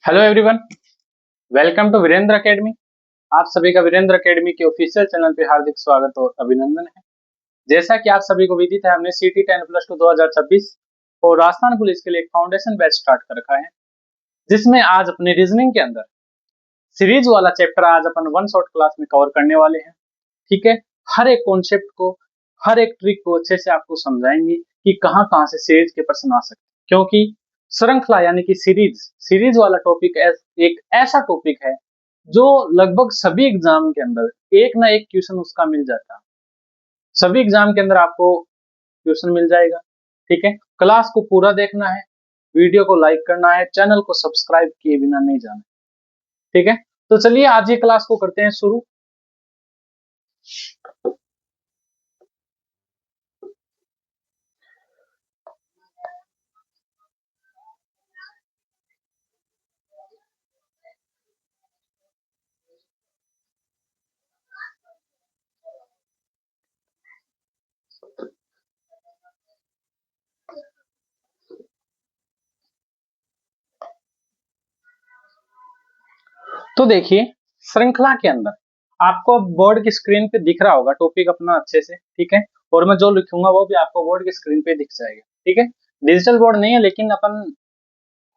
Hello everyone, welcome to Virendra academy. आप सभी का वीरेंद्र एकेडमी के ऑफिशियल चैनल पे हार्दिक स्वागत और अभिनंदन है। जैसा कि आप सभी को विदित है, हमने सीटी 10+2 2026 और राजस्थान पुलिस के लिए एक फाउंडेशन बैच स्टार्ट कर रखा है, जिसमें आज अपने रीजनिंग के अंदर सीरीज वाला चैप्टर आज अपन वन शॉट क्लास में कवर करने वाले हैं। ठीक है, हर एक कॉन्सेप्ट को, हर एक ट्रिक को अच्छे से आपको समझाएंगे कि कहाँ कहाँ से सीरीज के प्रश्न आ सकते हैं, क्योंकि श्रृंखला यानी कि सीरीज वाला टॉपिक एक ऐसा टॉपिक है जो लगभग सभी एग्जाम के अंदर एक ना एक क्वेश्चन उसका मिल जाता है। सभी एग्जाम के अंदर आपको क्वेश्चन मिल जाएगा। ठीक है, क्लास को पूरा देखना है, वीडियो को लाइक करना है, चैनल को सब्सक्राइब किए बिना नहीं जाना। ठीक है, तो चलिए आज ये क्लास को करते हैं शुरू। तो देखिए, श्रृंखला के अंदर आपको बोर्ड की स्क्रीन पे दिख रहा होगा टॉपिक अपना अच्छे से। ठीक है, और मैं जो लिखूंगा वो भी आपको बोर्ड की स्क्रीन पे दिख जाएगा। ठीक है, डिजिटल बोर्ड नहीं है, लेकिन अपन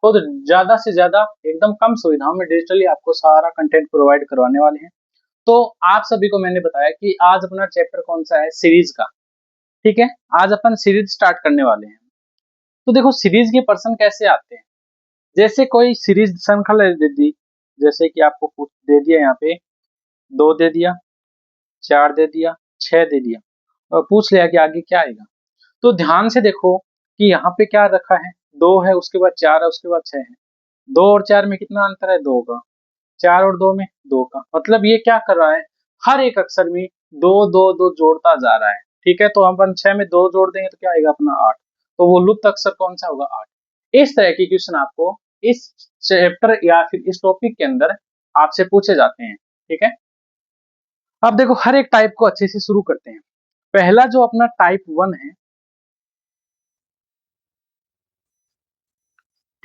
खुद ज्यादा से ज्यादा एकदम कम सुविधाओं में डिजिटली आपको सारा कंटेंट प्रोवाइड करवाने वाले हैं। तो आप सभी को मैंने बताया कि आज अपना चैप्टर कौन सा है, सीरीज का। ठीक है, आज अपन सीरीज स्टार्ट करने वाले हैं। तो देखो, सीरीज के पर्सन कैसे आते हैं। जैसे कोई सीरीज श्रृंखला दे दी, जैसे कि आपको कुछ दे दिया, यहाँ पे 2 दे दिया, 4 दे दिया, 6 दे दिया, और पूछ लिया कि आगे क्या आएगा। तो ध्यान से देखो कि यहाँ पे क्या रखा है, 2 है, उसके बाद 4 है, उसके बाद 6 है। 2 और 4 में कितना अंतर है, 2 का। 4 और 2 में 2 का। मतलब ये क्या कर रहा है, हर एक अक्षर में 2 2 2 जोड़ता जा रहा है। ठीक है, तो अपन 6 में 2 जोड़ देंगे तो क्या आएगा अपना 8। तो वो लुप्त अक्षर कौन सा होगा, 8। इस तरह की क्वेश्चन आपको इस चैप्टर या फिर इस टॉपिक के अंदर आपसे पूछे जाते हैं। ठीक है, अब देखो हर एक टाइप को अच्छे से शुरू करते हैं। पहला जो अपना टाइप 1 है,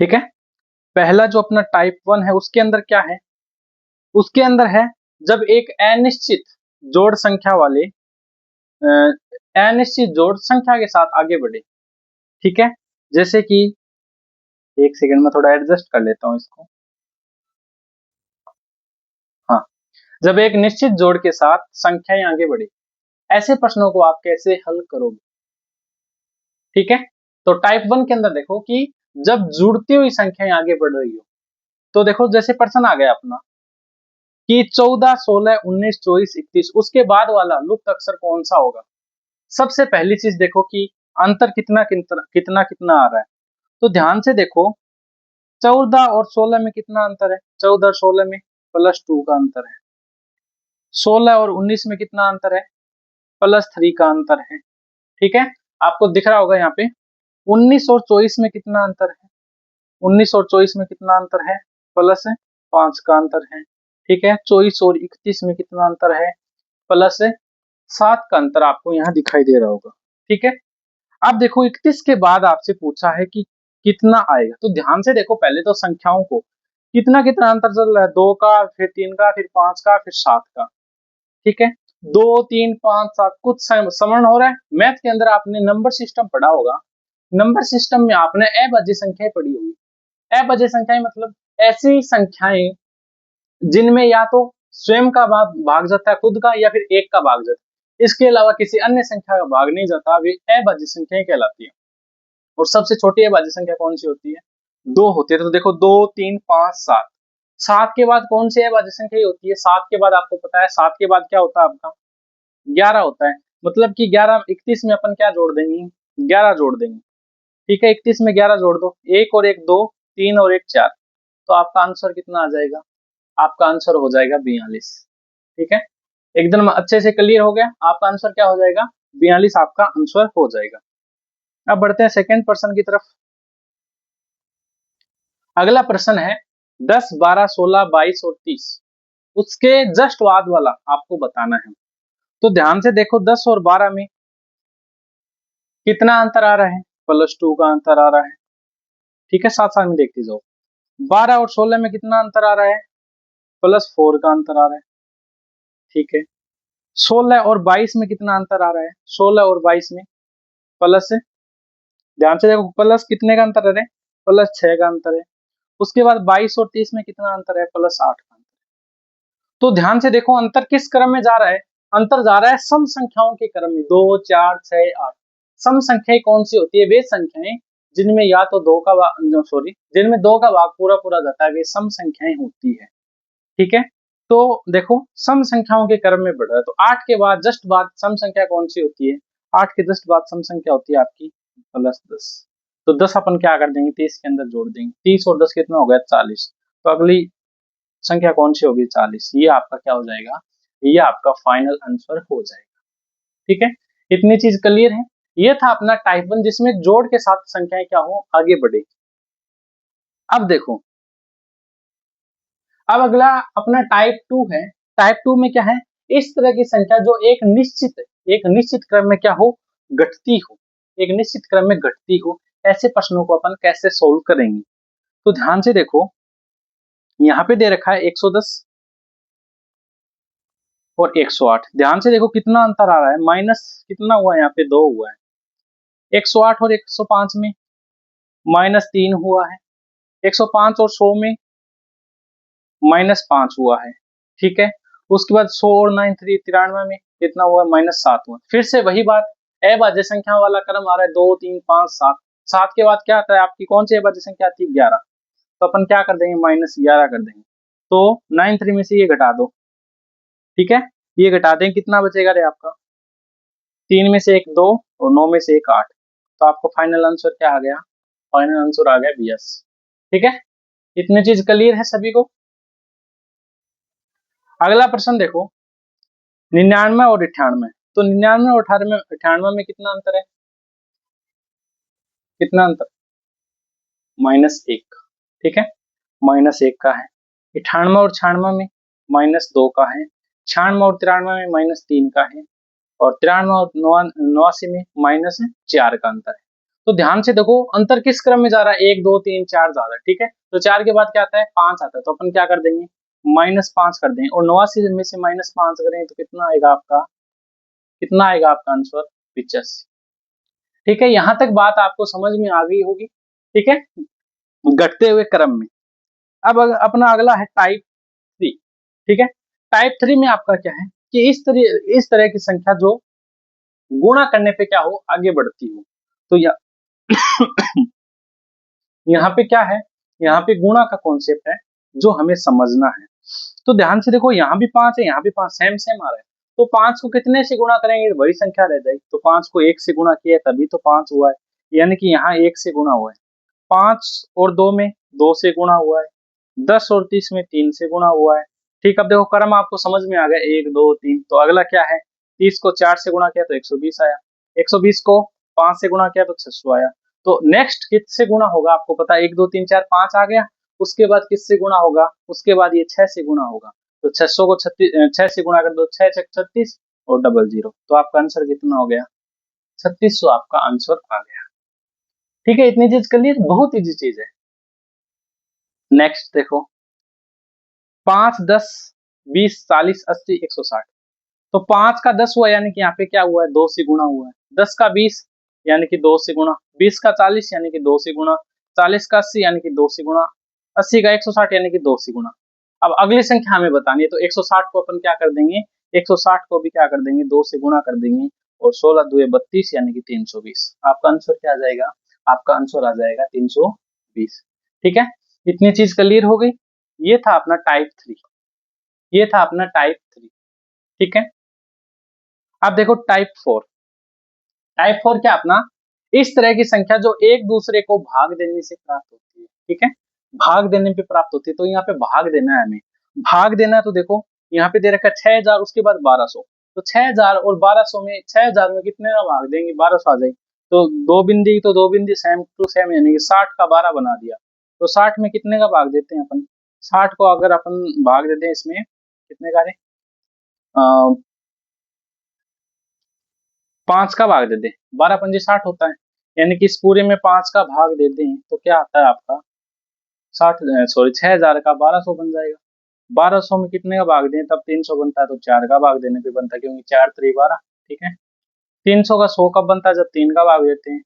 ठीक है, पहला जो अपना टाइप 1 है उसके अंदर क्या है, उसके अंदर है जब एक अनिश्चित जोड़ संख्या वाले अनिश्चित जोड़ संख्या के साथ आगे बढ़े। ठीक है, जैसे कि एक सेकंड में थोड़ा एडजस्ट कर लेता हूं इसको। हाँ, जब एक निश्चित जोड़ के साथ संख्याएं आगे बढ़े, ऐसे प्रश्नों को आप कैसे हल करोगे। ठीक है, तो टाइप 1 के अंदर देखो कि जब जुड़ती हुई संख्याएं आगे बढ़ रही हो, तो देखो जैसे प्रश्न आ गया अपना कि 14 16 19 24 31, उसके बाद वाला लुप्त अक्षर कौन सा होगा। सबसे पहली चीज देखो कि अंतर कितना कितना कितना कितना आ रहा है। तो ध्यान से देखो, 14 और 16 में कितना अंतर है, 14 और 16 में +2 का अंतर है। 16 और 19 में कितना अंतर है, +3 का अंतर है। ठीक है, आपको दिख रहा होगा यहाँ पे। 19 और 24 में कितना अंतर है, 19 और 24 में कितना अंतर है, +5 का अंतर है। ठीक है, 24 और 31 में कितना अंतर है, +7 का अंतर आपको यहाँ दिखाई दे रहा होगा। ठीक है, अब देखो 31 के बाद आपसे पूछा है कि कितना आएगा। तो ध्यान से देखो, पहले तो संख्याओं को कितना कितना अंतर चल रहा है, 2 का, फिर 3 का, फिर 5 का, फिर 7 का। ठीक है, 2 3 5 7 कुछ समझ हो रहा है। मैथ के अंदर आपने नंबर सिस्टम पढ़ा होगा, नंबर सिस्टम में आपने अभाज्य संख्याएं पढ़ी होगी। अभाज्य संख्याएं मतलब ऐसी संख्याएं जिनमें या तो स्वयं का भाग जाता है, खुद का, या फिर एक का भाग जाता है, इसके अलावा किसी अन्य संख्या का भाग नहीं जाता, वे अभाज्य संख्याएं कहलाती है। और सबसे छोटी अभाज्य संख्या कौन सी होती है, 2 होती है। तो देखो 2 3 5 7, 7 के बाद कौन सी अभाज्य संख्या होती है, 7 के बाद आपको पता है 7 के बाद क्या होता है आपका, 11 होता है। मतलब कि 11 31 में अपन क्या जोड़ देंगे, 11 जोड़ देंगे। ठीक है, 31 में 11 जोड़ दो, 1 और 1 2, 3 और 1 4, तो आपका आंसर कितना आ जाएगा, आपका आंसर हो जाएगा 42। ठीक है, एकदम अच्छे से क्लियर हो गया, आपका आंसर क्या हो जाएगा, 42 आपका आंसर हो जाएगा। अब बढ़ते हैं सेकंड पर्सन की तरफ। अगला प्रश्न है 10 12 16 22 और 30, उसके जस्ट बाद वाला आपको बताना है। तो ध्यान से देखो, 10 और 12 में कितना अंतर आ रहा है, +2 का अंतर आ रहा है। ठीक है, साथ साथ में देखते जाओ। 12 और 16 में कितना अंतर आ रहा है? +4 का अंतर आ रहा है। ठीक है, 16 और 22 में कितना अंतर आ रहा है? 16 और 22 में प्लस, ध्यान से देखो, प्लस कितने का अंतर है? +6 का अंतर है। उसके बाद 22 और 30 में कितना अंतर है? +8 का अंतर। तो ध्यान से देखो अंतर किस क्रम में जा रहा है? अंतर जा रहा है सम संख्याओं के क्रम में। 2, 4, 6, 8। सम संख्याएं कौन सी होती है? वे संख्याएं जिनमें या तो जिनमें 2 का भाग पूरा पूरा जाता है, वे सम संख्याएं होती है। ठीक है, तो देखो सम संख्याओं के क्रम में बढ़ रहा है, तो 8 के बाद जस्ट बाद सम संख्या कौन सी होती है? 8 के जस्ट बाद सम संख्या होती है आपकी +10। तो 10 अपन क्या कर देंगे? 30 के अंदर जोड़ देंगे। 30 और 10 कितना हो गया? 40। तो अगली संख्या कौन सी होगी? 40। ये आपका क्या हो जाएगा? ये आपका फाइनल आंसर हो जाएगा। ठीक है, इतनी चीज क्लियर है। ये था अपना टाइप 1, जिसमें जोड़ के साथ संख्याएं क्या हो? आगे बढ़े। अब देखो, अब अगला अपना टाइप 2 है। टाइप 2 में क्या है? इस तरह की संख्या जो एक निश्चित क्रम में क्या हो? घटती हो। एक निश्चित क्रम में घटती हो, ऐसे प्रश्नों को अपन कैसे सोल्व करेंगे? तो ध्यान से देखो, यहाँ पे दे रखा है 110 और 108। ध्यान से देखो कितना अंतर आ रहा है? माइनस कितना हुआ है? यहाँ पे 2 हुआ है। 108 और 105 में -3 हुआ है। 105 और 100 में -5 हुआ है। ठीक है, उसके बाद 100 और 9 93 में कितना हुआ? -7 हुआ। फिर से वही बात, अभाज्य संख्या वाला क्रम आ रहा है, 2, 3, 5, 7। 7 के बाद क्या आता है आपकी? कौन सी अभाज्य संख्या आती है? 11। तो अपन क्या कर देंगे? -11 कर देंगे। तो 93 में से ये घटा दो। ठीक है, ये घटा दें, कितना बचेगा रे आपका? 3 में से 1 2 और 9 में से 1 8। तो आपको फाइनल आंसर क्या आ गया? फाइनल आंसर आ गया BS। ठीक है, इतनी चीज क्लियर है सभी को? अगला प्रश्न देखो, 99 और 98। तो 99 और 98 में कितना अंतर है? कितना अंतर? -1। ठीक है, -1 का है। 98 और 96 में -2 का है। 96 और 93 में -3 का है। और 93 और 89 में -4 का अंतर है। तो ध्यान से देखो अंतर किस क्रम में जा रहा है? 1 2 3 4 जा रहा है। ठीक है, तो 4 के बाद क्या आता है? 5 आता है। तो अपन क्या कर देंगे? -5 कर देंगे। और 89 में से -5 करें तो कितना आएगा आपका? कितना आएगा आपका आंसर? 85। ठीक है, यहां तक बात आपको समझ में आ गई होगी। ठीक है, घटते हुए क्रम में। अब अपना अगला है टाइप 3। ठीक है, टाइप 3 में आपका क्या है कि इस तरह की संख्या जो गुणा करने पे क्या हो? आगे बढ़ती हो। तो यहाँ पे क्या है? यहाँ पे गुणा का कॉन्सेप्ट है जो हमें समझना है। तो ध्यान से देखो, यहाँ भी 5 है, यहाँ भी 5, सेम सेम आ रहा है। तो 5 को कितने से गुणा करेंगे? वही संख्या रह जाएगी। तो 5 को 1 से गुणा किया तभी तो 5 हुआ है, यानी कि यहाँ 1 से गुणा हुआ है। 5 और 2 में 2 से गुणा हुआ है। 10 और 30 में 3 से गुणा हुआ है। ठीक, अब देखो क्रम आपको समझ में आ गया, 1 2 3। तो अगला क्या है? 30 को 4 से गुणा किया तो 120 आया। 120 को 5 से गुणा किया तो 600 आया। तो नेक्स्ट किससे गुणा होगा? आपको पता है 1 2 3 4 5 आ गया। उसके बाद किससे गुणा होगा? उसके बाद ये 6 से गुणा होगा। तो 600 को 6 से गुणा कर दो, 6 6 36 और 00। तो आपका आंसर कितना हो गया? 3600 आपका आंसर आ गया। ठीक है, इतनी चीज कर लिए, बहुत इजी चीज है। नेक्स्ट देखो, 5 10 20 40 80 160। तो 5 का 10 हुआ, यानी कि यहाँ पे क्या हुआ है? 2 से गुणा हुआ है। 10 का 20 यानी कि 2 से गुणा। 20 का 40 यानी कि 2 से गुणा। 40 का 80 यानी कि 2 से गुणा। 80 का 160 यानी कि 2 से गुणा। अब अगली संख्या हमें बतानी है, तो 160 को अपन क्या कर देंगे? 160 को भी क्या कर देंगे? 2 से गुणा कर देंगे। और 16 दुए 32 यानी कि 320। आपका आंसर क्या आ जाएगा? आपका आंसर आ जाएगा 320। ठीक है, इतनी चीज क्लियर हो गई। ये था अपना टाइप 3। ये था अपना टाइप 3। ठीक है, अब देखो टाइप 4। टाइप 4 क्या अपना? इस तरह की संख्या जो एक दूसरे को भाग देने से प्राप्त होती है। ठीक है, भाग देने पे प्राप्त होती है। तो यहाँ पे भाग देना है हमें। भाग देना है तो देखो, यहाँ पे दे रखा है 6000, उसके बाद 1200। तो 6000 और 1200 में 6000 में कितने का भाग देंगे? 1200 आ जाएगी। तो दो बिंदी सेम टू सेम, यानी कि 60 का 12 बना दिया। तो 60 में कितने का भाग देते हैं अपन? 60 को अगर अपन भाग देते हैं इसमें, कितने का? 5 का भाग देते, 12 पंजे 60 होता है। यानी कि इस पूरे में 5 का भाग दे दें तो क्या आता है आपका 6000 का 1200 बन जाएगा। 1200 में कितने का भाग दें तब 300 बनता है, तो 4 का भाग देने पे बनता है, क्योंकि 4 3 12। ठीक है, 300 का 100 कब बनता है जब 3 का भाग देते हैं,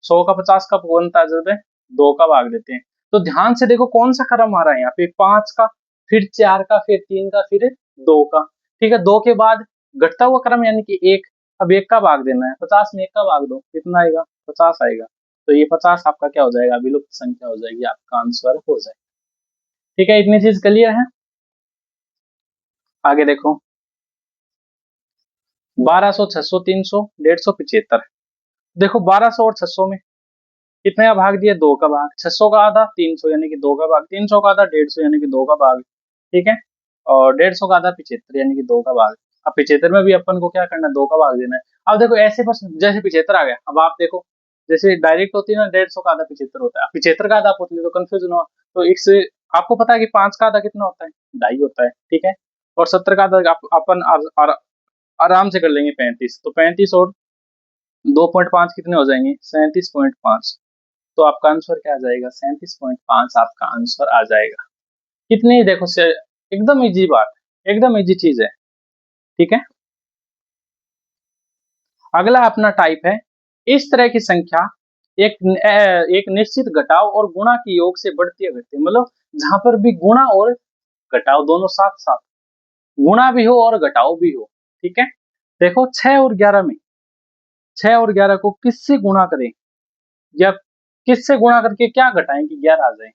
100 का 50 कब बनता है जब 2 का भाग देते हैं। तो ध्यान से देखो कौन सा क्रम आ रहा है यहाँ पे, 5 का, फिर 4 का, फिर 3 का, फिर 2 का। ठीक है, 2 के बाद घटता हुआ क्रम यानी कि 1। अब 1 का भाग देना है, 50 में 1 का भाग दो, कितना आएगा 50 आएगा। तो ये 50 आपका क्या हो जाएगा, विलुप्त संख्या हो जाएगी, आपका आंसर हो जाएगा। ठीक है, इतनी चीज क्लियर है। आगे देखो 1200, 600, 300, 150, 75। देखो 1200 और 600 में कितने का भाग दिया, 2 का भाग। 600 का आधा 300 यानी कि 2 का भाग, 300 का आधा 150 यानी कि 2 का भाग। ठीक है, और 150 का आधा 75 यानी कि 2 का भाग। अब 75 में भी अपन को क्या करना है, 2 का भाग देना है। अब देखो ऐसे बस जैसे 75 आ गया, अब आप देखो जैसे डायरेक्ट होती है ना, 150 का आधा 75 होता है, 75 का आधा आप होती है तो कंफ्यूजन हो। तो इससे आपको पता है कि 5 का आधा कितना होता है, 2.5 होता है। ठीक है, और 70 का आधा अपन आराम से कर लेंगे 35, तो 35 और 2.5 कितने हो जाएंगे, 37.5। तो आपका आंसर क्या आ जाएगा, 37.5 आपका आंसर आ जाएगा। कितनी देखो से एकदम इजी बात, एकदम इजी चीज है। ठीक है, अगला अपना टाइप है, इस तरह की संख्या एक निश्चित घटाव और गुणा के योग से बढ़ती है घटती है, मतलब जहां पर भी गुणा और घटाव दोनों साथ साथ, गुणा भी हो और घटाव भी हो। ठीक है, देखो 6 और 11 में, 6 और 11 को किससे गुणा करें या किससे गुणा करके क्या घटाएं कि 11 आ जाए।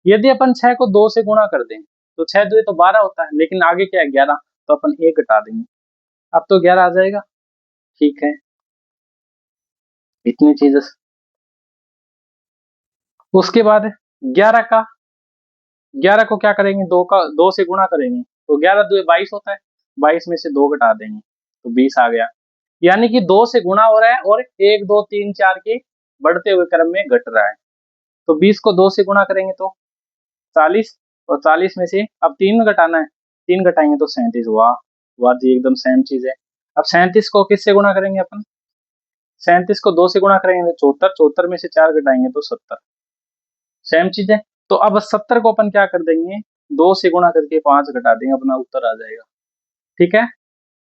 यदि अपन 6 को 2 से गुणा कर दें तो 6 2 तो 12 होता है, लेकिन आगे क्या है 11, तो अपन 1 घटा देंगे, अब तो 11 आ जाएगा। ठीक है, इतनी चीजें। उसके बाद 11 का 11 को क्या करेंगे, 2 का 2 से गुणा करेंगे, तो 11 2 22 होता है, 22 में से 2 घटा देंगे तो 20 आ गया। यानी कि 2 से गुणा हो रहा है और 1 2 3 4 के बढ़ते हुए क्रम में घट रहा है। तो 20 को 2 से गुणा करेंगे तो 40, और 40 में से अब 3 घटाना है, 3 घटाएंगे तो 37। वाह वाह जी, एकदम सेम चीज है। अब 37 को किससे गुणा करेंगे अपन, 37 को 2 से गुणा करेंगे तो 74, 74 में से 4 घटाएंगे तो 70। सेम चीज है। तो अब 70 को अपन क्या कर देंगे, 2 से गुणा करके 5 घटा देंगे, अपना उत्तर आ जाएगा। ठीक है,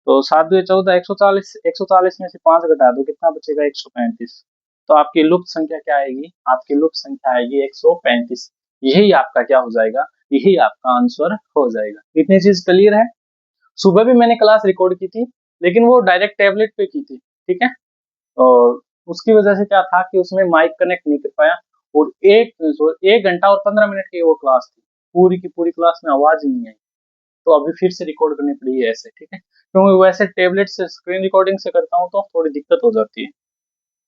तो 7 2 14, 140, 140 में से 5 घटा दो, कितना बचेगा 135। तो आपकी लुप्त संख्या क्या आएगी, आपकी लुप्त संख्या आएगी 135। यही आपका क्या हो जाएगा, यही आपका आंसर हो जाएगा। इतनी चीज क्लियर है। सुबह भी मैंने क्लास रिकॉर्ड की थी, लेकिन वो डायरेक्ट टैबलेट पे की थी। ठीक है, और उसकी वजह से क्या था कि उसमें माइक कनेक्ट नहीं कर पाया, और 1 घंटा और 15 मिनट की वो क्लास थी, पूरी की पूरी क्लास में आवाज ही नहीं आई। तो अभी फिर से रिकॉर्ड करनी पड़ी है ऐसे। ठीक है, क्योंकि वैसे टेबलेट से स्क्रीन रिकॉर्डिंग से करता हूँ तो थोड़ी दिक्कत हो जाती है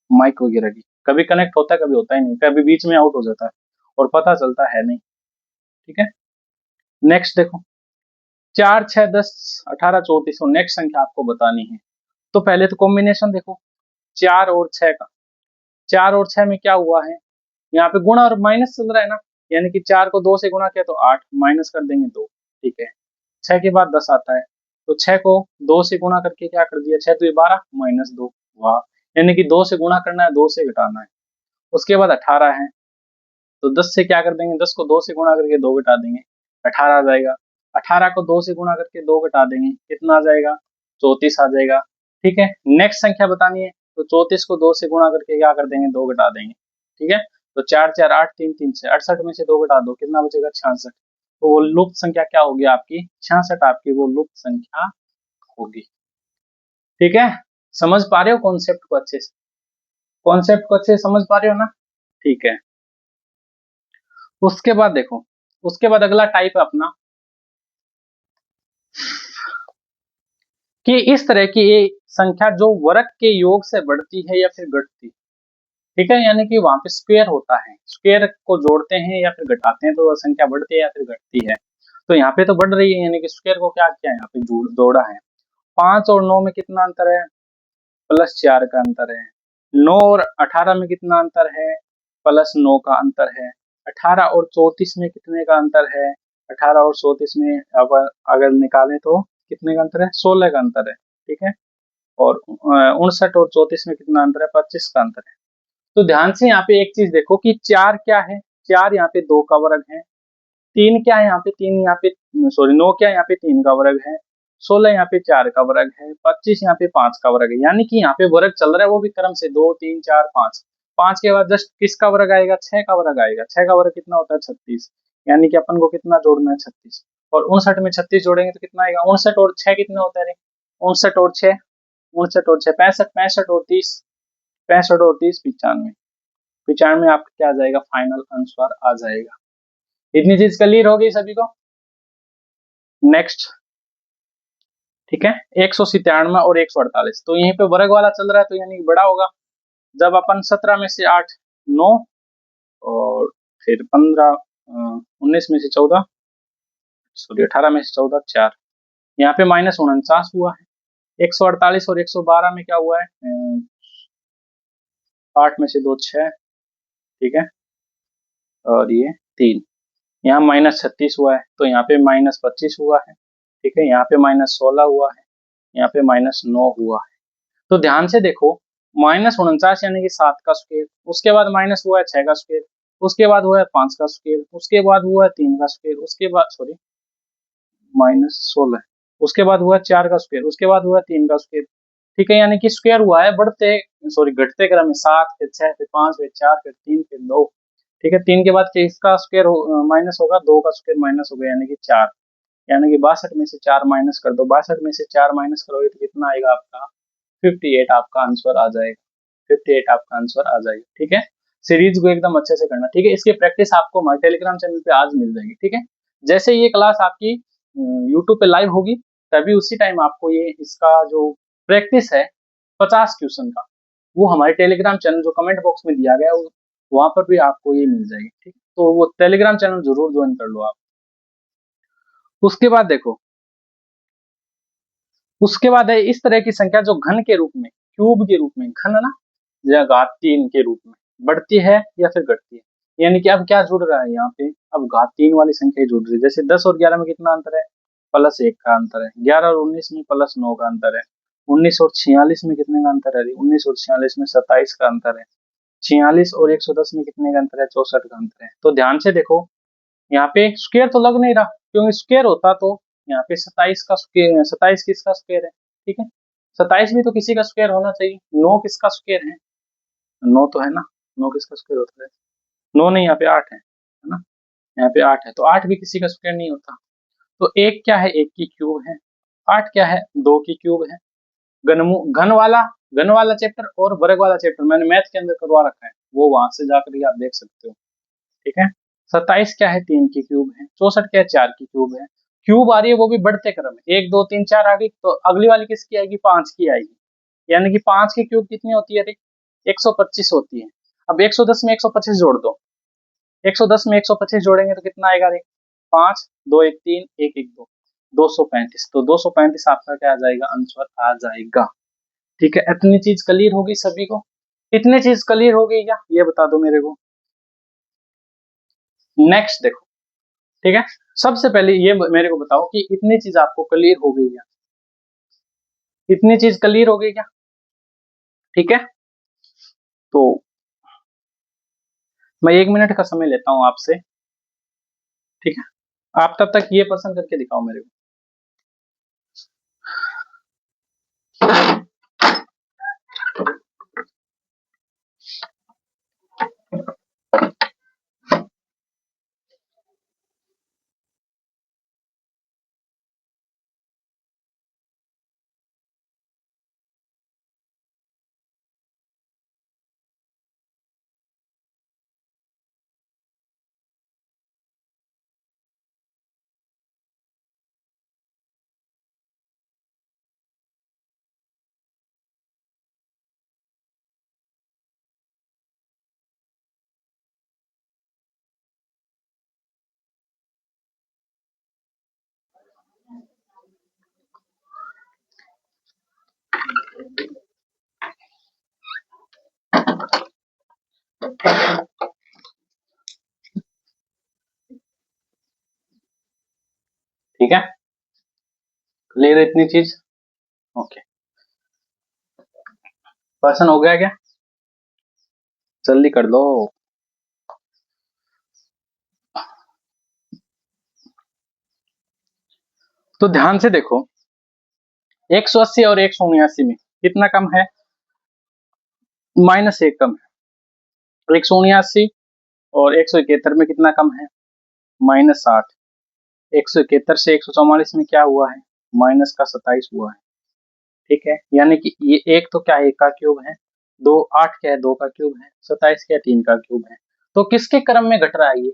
माइक वगैरह की, कभी कनेक्ट होता है कभी होता ही नहीं, कभी बीच में आउट हो जाता है और पता चलता है नहीं। ठीक है, नेक्स्ट देखो 4 6 10 18 34, नेक्स्ट संख्या आपको बतानी है। तो पहले तो कॉम्बिनेशन देखो 4 और 6 का, 4 और 6 में क्या हुआ है, यहाँ पे गुणा और माइनस चल रहा है ना, यानी कि 4 को 2 से गुणा किया तो 8, माइनस कर देंगे 2। ठीक है, 6 के बाद 10 आता है, तो 6 को 2 से गुणा करके क्या कर दिया, 6 तो 12 माइनस 2। वाह, यानी कि 2 से गुणा करना है, 2 से घटाना है। उसके बाद 18 है, तो 10 से क्या कर देंगे, 10 को 2 से गुणा करके 2 घटा देंगे, 18 आ जाएगा। 18 को 2 से गुणा करके 2 घटा देंगे, कितना आ जाएगा, 34 आ जाएगा। ठीक है, नेक्स्ट संख्या बतानी है, तो 34 को 2 से गुणा करके क्या कर देंगे, 2 घटा देंगे। ठीक है, तो 4 4 8 3 3 से 68 में से 2 घटा दो, कितना बचेगा 66। तो वो लुप्त संख्या क्या होगी आपकी, 66 आपकी वो लुप्त संख्या होगी। ठीक है, समझ पा रहे हो कॉन्सेप्ट को अच्छे से, कॉन्सेप्ट को अच्छे से समझ पा रहे हो ना। ठीक है, उसके बाद देखो, उसके बाद अगला टाइप है अपना कि इस तरह की ये संख्या जो वर्ग के योग से बढ़ती है या फिर घटती है। ठीक है, यानी कि वहां पे स्क्वायर होता है, स्क्वायर को जोड़ते हैं या फिर घटाते हैं तो वह संख्या बढ़ती है या फिर घटती है। तो यहाँ पे तो बढ़ रही है, यानी कि स्क्वायर को क्या किया है, यहाँ पे जोड़ा है। 5 और 9 में कितना अंतर है, +4 का अंतर है। 9 और 18 में कितना अंतर है, +9 का अंतर है। 18 और 34 में कितने का अंतर है, 18 और 34 में अगर निकालें तो कितने का अंतर है, 16 का अंतर है। ठीक है, और 59 और 34 में कितना अंतर है, 25 का अंतर है। तो ध्यान से यहाँ पे एक चीज देखो कि 4 क्या है, 4 यहाँ पे 2 का वर्ग है, 3 क्या है यहाँ पे, 3 यहाँ पे सॉरी 9 क्या है यहाँ पे 3 का वर्ग है, 16 यहाँ पे 4 का वर्ग है, 25 यहाँ पे 5 का वर्ग है। यानी कि यहाँ पे वर्ग चल रहा है वो भी क्रम से 2 3 4 5। 5 के बाद जस्ट किसका वर्ग आएगा, 6 का वर्ग आएगा। 6 का वर्ग कितना होता है, 36। यानी कि अपन को कितना जोड़ना है, 36। और 59 में 36 जोड़ेंगे तो कितना आएगा, 59 और 6 कितना होता है रे, 59 और 6, 59 और 6 65, 65 और 30, 65 और 30 95। 95 आपका क्या आ जाएगा, फाइनल आंसर आ जाएगा। इतनी चीज क्लियर हो गई सभी को। नेक्स्ट, ठीक है, 197 और 148, तो यहीं पे वर्ग वाला चल रहा है तो यानी बड़ा होगा। जब अपन 17 में से 8 9 और फिर 15 19 में से 14 सॉरी 18 में से 14 4, यहाँ पे -49 हुआ है। 148 और 112 में क्या हुआ है, 8 में से 2 6, ठीक है, और ये 3, यहाँ -36 हुआ है तो यहाँ पे -25 हुआ है, ठीक है, यहाँ पे -16 हुआ है, यहाँ पे -9 हुआ है। तो ध्यान से देखो, -49 यानी कि 7 का स्क्वायर, उसके बाद माइनस हुआ है 6 का स्क्वायर, उसके बाद हुआ है 5 का स्क्वायर, उसके बाद हुआ है 3 का स्क्वायर, उसके बाद सॉरी -16, उसके बाद हुआ 4 का स्क्वायर, उसके बाद हुआ 3 का स्क्वायर, ठीक है। यानी कि स्क्वायर हुआ है बढ़ते सॉरी घटते क्रम में, 7 फिर 6 फिर 5 फिर 4 फिर 3 फिर 2, ठीक है। 3 के बाद किसका स्क्वायर माइनस होगा, 2 का स्क्वायर माइनस होगा यानी कि 4। यानी कि 62 में से 4 माइनस कर दो, 62 में से 4 माइनस करोगे तो कितना आएगा आपका, 58 आपका आंसर आ जाएगा। 58 आपका आंसर आ जाएगा, ठीक है। सीरीज को एकदम अच्छे से करना, ठीक है। इसकी प्रैक्टिस आपको हमारे टेलीग्राम चैनल पे आज मिल जाएगी, ठीक है। जैसे ये क्लास आपकी यूट्यूब पे लाइव होगी तभी उसी टाइम आपको ये इसका जो प्रैक्टिस है 50 क्वेश्चन का, वो हमारे टेलीग्राम चैनल जो कमेंट बॉक्स में दिया गया है वहां पर भी आपको ये मिल जाएगी, ठीक। तो वो टेलीग्राम चैनल जरूर ज्वाइन कर लो आप। उसके बाद देखो, उसके बाद है इस तरह की संख्या जो घन के रूप में, क्यूब के रूप में, घन ना या घात 3 के रूप में बढ़ती है या फिर घटती है। यानी कि अब क्या जुड़ रहा है यहाँ पे, अब घात 3 वाली संख्या जुड़ रही है। जैसे 10 और 11 में कितना अंतर है, +1 का अंतर है। 11 और 19 में +9 का अंतर है। 19 और 46 में कितने का अंतर है, 19 और 46 में 27 का अंतर है। 46 और 110 में कितने का अंतर है, 64 का अंतर है। तो ध्यान से देखो, यहाँ पे स्क्वायर तो लग नहीं रहा, क्योंकि स्क्वायर होता तो यहाँ पे 27 का स्क्वायर, 27 किसका स्क्वायर है, ठीक है। 27 भी तो किसी का स्क्वायर होना चाहिए। 9 किसका स्क्वायर है, 9 तो है ना, 9 किसका स्क्वायर होता है, 9 नहीं, यहाँ पे 8 है ना, यहाँ पे 8 है तो 8 भी किसी का स्क्वायर नहीं होता। तो एक क्या है, एक की क्यूब है। 8 क्या है, 2 की क्यूब है। घन वाला चैप्टर और वर्ग वाला चैप्टर मैंने मैथ के अंदर करवा रखा है, वो वहां से जाकर आप देख सकते हो, ठीक है। 27 क्या है, 3 की क्यूब है। 64 क्या है, 4 की क्यूब है। क्यूब आ रही है वो भी बढ़ते क्रम में, 1 2 3 4 आ गई तो अगली वाली किसकी आएगी, 5 की आएगी। यानी कि 5 की क्यूब कितनी होती है, 125 होती है। अब 110 में 125 जोड़ दो, 110 में 125 जोड़ेंगे तो कितना आएगा, 5 2 1 3 1 1 2, 235। तो 235 आपका क्या आ जाएगा, आंसर आ जाएगा, ठीक है। इतनी चीज क्लियर होगी सभी को, इतनी चीज क्लियर हो गई क्या, ये बता दो मेरे को। नेक्स्ट देखो, ठीक है, सबसे पहले ये मेरे को बताओ कि इतनी चीज आपको क्लियर हो गई क्या, इतनी चीज क्लियर हो गई क्या, ठीक है। तो मैं 1 मिनट का समय लेता हूं आपसे, ठीक है। आप तब तक ये पसंद करके दिखाओ मेरे को। ठीक है, क्लियर है इतनी चीज, ओके। पर्सन हो गया क्या, जल्दी कर लो। तो ध्यान से देखो, 180 और 179 में कितना कम है? -1 कम है। 179 और 171 में कितना कम है? -8। 171 से 144 में क्या हुआ है? -27 हुआ है। ठीक है, यानी कि ये एक तो क्या है, 1 का क्यूब है, 8 क्या है, 2 का क्यूब है, 27 क्या है, 3 का क्यूब है। तो किसके क्रम में घट रहा है? ये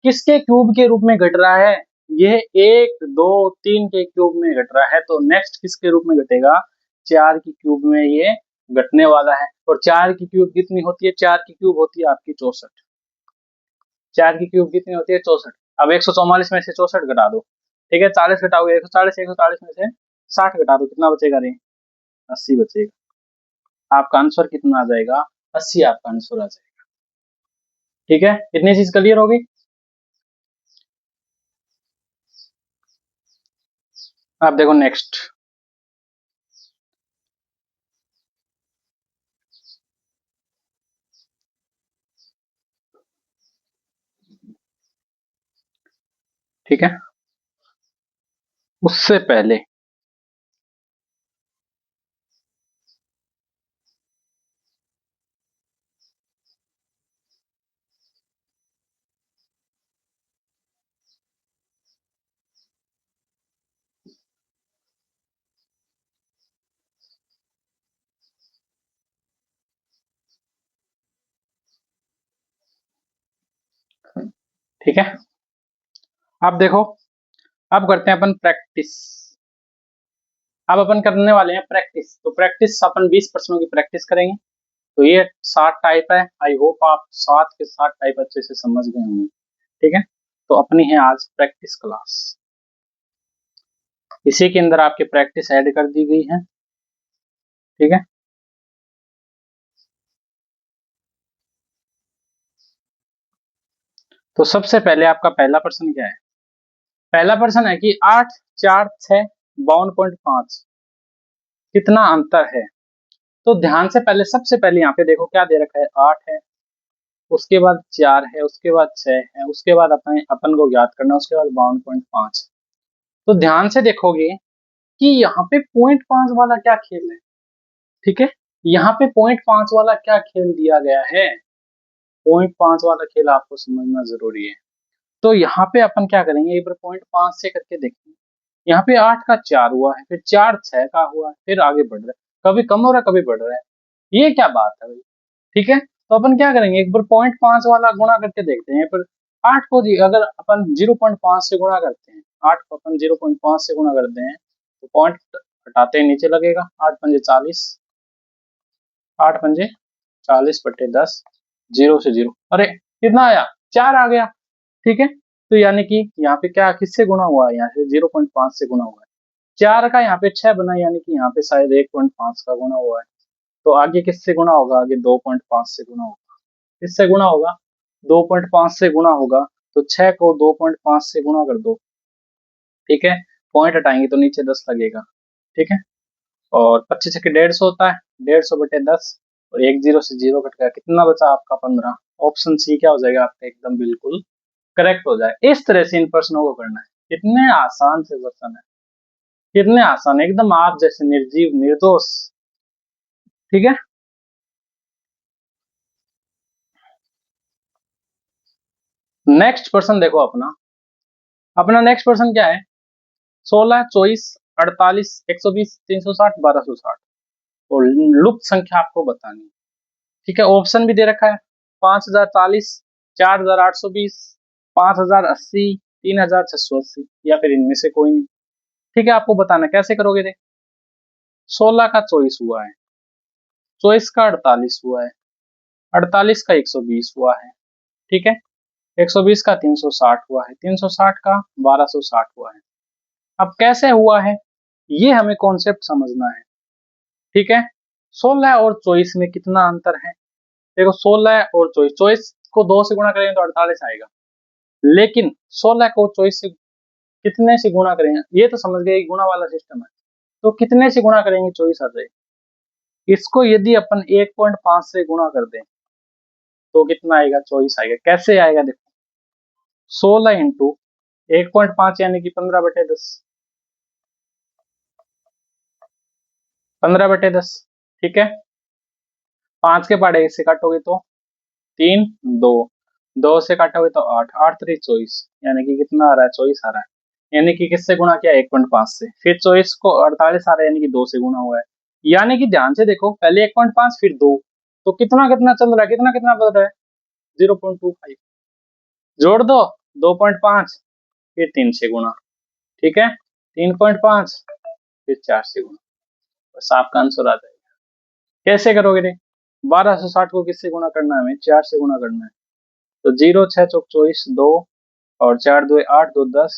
किसके क्यूब के रूप में घट रहा है? ये 1 2 3 के क्यूब में घट रहा है। तो नेक्स्ट किसके रूप में घटेगा? 4 की क्यूब में ये घटने वाला है। और 4 की क्यूब कितनी होती है? 4 की क्यूब होती है आपकी 64। 4 की क्यूब कितनी होती है? 64। अब 144 में से 64 घटा दो। ठीक है, 40 घटाओगे 140, 140 में से 60 घटा दो, कितना बचेगा रे? 80 बचेगा। आपका आंसर कितना आ जाएगा? 80 आपका आंसर आ जाएगा। ठीक है, इतनी चीज क्लियर होगी। आप देखो नेक्स्ट। ठीक है, उससे पहले ठीक है, आप देखो, अब करते हैं अपन प्रैक्टिस। अब अपन करने वाले हैं प्रैक्टिस। तो प्रैक्टिस अपन 20 प्रश्नों की प्रैक्टिस करेंगे। तो ये 7 टाइप है। आई होप आप 7 के 7 टाइप अच्छे से समझ गए होंगे। ठीक है, तो अपनी है आज प्रैक्टिस क्लास। इसी के अंदर आपकी प्रैक्टिस ऐड कर दी गई है। ठीक है, तो सबसे पहले आपका पहला प्रश्न क्या है? पहला प्रश्न है कि 8 4 6 52.5 कितना अंतर है? तो ध्यान से पहले, सबसे पहले यहाँ पे देखो क्या दे रखा है, 8 है, उसके बाद 4 है, उसके बाद 6 है, उसके बाद अपन अपन को ज्ञात करना, उसके बाद 52.5। तो ध्यान से देखोगे कि यहाँ पे 0.5 वाला क्या खेल है। ठीक है, यहाँ पे 0.5 वाला क्या खेल दिया गया है? 0.5 वाला खेल आपको समझना जरूरी है। तो यहाँ पे अपन क्या करेंगे, एक बार 0.5 से करके देखेंगे। यहाँ पे 8 का 4 हुआ है, फिर 4 6 का हुआ है, फिर आगे बढ़ रहा है, कभी कम हो रहा है कभी बढ़ रहा है। ये क्या बात है भाई? ठीक है, तो अपन क्या करेंगे, एक बार 0.5 वाला गुणा करके देखते हैं। फिर 8 को अगर अपन 0.5 से गुणा करते हैं, 8 को अपन 0.5 से गुणा करते हैं, तो पॉइंट हटाते हैं नीचे लगेगा, 8 पंजे 40, 8 पंजे 40/10, 0 से 0, अरे कितना आया? 4 आ गया। ठीक है, तो यानी कि यहाँ पे क्या किससे गुणा हुआ है? यहाँ से 0.5 से गुणा हुआ है। 4 का यहाँ पे 6 बना, यानी कि यहाँ पे शायद 1.5 का गुणा हुआ है। तो आगे किससे गुणा होगा? आगे 2.5 से गुणा होगा। किससे गुणा होगा? 2.5 से गुणा होगा। तो 6 को 2.5 से गुणा कर दो। ठीक है, पॉइंट हटाएंगे तो नीचे 10 लगेगा। ठीक है, और 25 के 150 होता है, 150/10, और एक जीरो से जीरो कट गया, कितना बचा आपका? 15। ऑप्शन सी क्या हो जाएगा आपका? एकदम बिल्कुल करेक्ट हो जाए। इस तरह से इन प्रश्नों को करना है। कितने आसान से क्वेश्चन है, कितने आसान, एकदम आप जैसे निर्जीव निर्दोष। ठीक है, नेक्स्ट प्रश्न देखो अपना। अपना नेक्स्ट प्रश्न क्या है? 16 24 48 120 360 1260 और लुप्त संख्या आपको बतानी है। ठीक है, ऑप्शन भी दे रखा है, 5040, 4820, 5080, 3680, या फिर इनमें से कोई नहीं। ठीक है, आपको बताना कैसे करोगे। देख, 16 का 24 हुआ है, 24 का 48 हुआ है, 48 का 120 हुआ है। ठीक है, 120 का 360 हुआ है, 360 का 1260 हुआ है। अब कैसे हुआ है, ये हमें कॉन्सेप्ट समझना है। ठीक है, 16 और 24 में कितना अंतर है? देखो, 16 और 24, 24 को 2 से गुणा करेंगे तो 48 आएगा, लेकिन 16 को 24 से कितने से गुणा करेंगे, ये तो समझ गए गुणा वाला सिस्टम है। तो कितने से गुणा करेंगे? 24 आ जाएगा। इसको यदि अपन 1.5 से गुणा कर दें, तो कितना आएगा, 24 आएगा। कैसे आएगा देखो, 16 इंटू 1.5 यानी कि 15/10, 15/10, ठीक है। 5 के पहाड़े से काटोगे तो 3, 2, 2 से काटोगे तो 8, 8 3 24, यानी कि कितना आ रहा है, 24 आ रहा है। यानी कि किससे गुणा किया, 1.5 से, फिर 24 को 48 आ रहा है, यानी कि 2 से गुणा हुआ है। यानी कि ध्यान से देखो, पहले 1.5 फिर 2, तो कितना कितना चल रहा है, कितना कितना बदल रहा है, 0.25। जोड़ दो 2.5, फिर 3 से गुणा, ठीक है, 3.5 फिर 4 से गुणा, बस आपका आंसर आ जाएगा। कैसे करोगे रे, 1260 को किससे गुणा करना है, हमें 4 से गुणा करना है। तो 0 6 चौक 24, 2 और 4 2 8, 2 10,